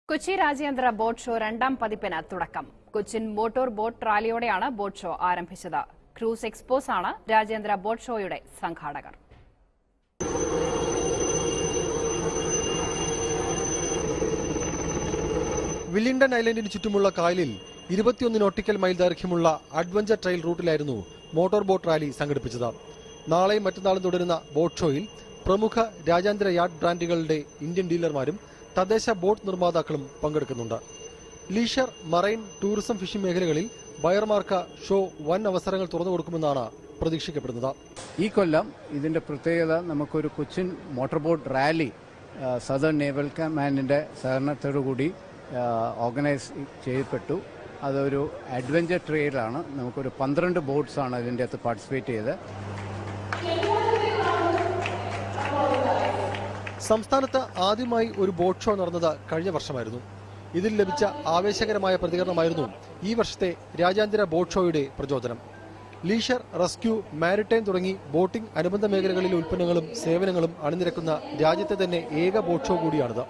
കൊച്ചി രാജ്യാന്തര boat show രണ്ടാം പതിപ്പിന് തുടക്കം. കൊച്ചിൻ മോട്ടോർ ബോട്ട് റാലിയോടെയാണ് ബോട്ട് ഷോ ആരംഭിച്ചത്. ക്രൂസ് എക്സ്പോസ് ആണ് രാജ്യാന്തര ബോട്ട് ഷോയുടെ സംഘാടകർ. വില്ലിംഗ്ടൺ ഐലൻഡിന് ചുറ്റുമുള്ള കായലിൽ 21 നോട്ടിക്കൽ മൈൽ ദൈർഘ്യമുള്ള അഡ്വഞ്ചർ ട്രെയിൽ റൂട്ടിലായിരുന്നു മോട്ടോർ ബോട്ട് റാലി സംഘടിപ്പിച്ചത്. നാളെയും മറ്റന്നാളും തുടരുന്ന ബോട്ട് ഷോയിൽ പ്രമുഖ രാജ്യാന്തര യാട്ട് ബ്രാൻഡുകളുടെ ഇന്ത്യൻ ഡീലർമാരും തദ്ദേശ ബോട്ട് നിർമ്മാതാക്കളും പങ്കെടുക്കുന്നുണ്ട്. ലീഷർ, മറൈൻ, ടൂറിസം, ഫിഷിംഗ് മേഖലകളിൽ ബയർമാർക്ക് ഷോ വൻ അവസരങ്ങൾ തുറന്നു കൊടുക്കുമെന്നാണ് പ്രതീക്ഷിക്കപ്പെടുന്നത്. ഈ കൊല്ലം ഇതിന്റെ പ്രത്യേകത നമുക്കൊരു Cochin motor boat rally southern naval കമാൻഡിന്റെ സഹകരണത്തോടുകൂടി ഓർഗനൈസ് ചെയ്യപ്പെട്ടു. അതൊരു അഡ്വഞ്ചർ ട്രെയിലാണ്. നമുക്കൊരു 12 ബോട്ട്സാണ് ഇതിൻ്റെ അകത്ത് പാർട്ടിസിപ്പേറ്റ് ചെയ്തത്. സംസ്ഥാനത്ത് ആദ്യമായി ഒരു ബോട്ട് ഷോ നടന്നത് കഴിഞ്ഞ വർഷമായിരുന്നു. ഇതിൽ ലഭിച്ച ആവേശകരമായ പ്രതികരണമായിരുന്നു ഈ വർഷത്തെ രാജ്യാന്തര ബോട്ട് ഷോയുടെ പ്രചോദനം. ലീഷർ, റെസ്ക്യൂ, മാരിടൈം തുടങ്ങി ബോട്ടിംഗ് അനുബന്ധ മേഖലകളിലെ ഉൽപ്പന്നങ്ങളും സേവനങ്ങളും അണിനിരക്കുന്ന രാജ്യത്തെ തന്നെ ഏക ബോട്ട് ഷോ കൂടിയാണിത്.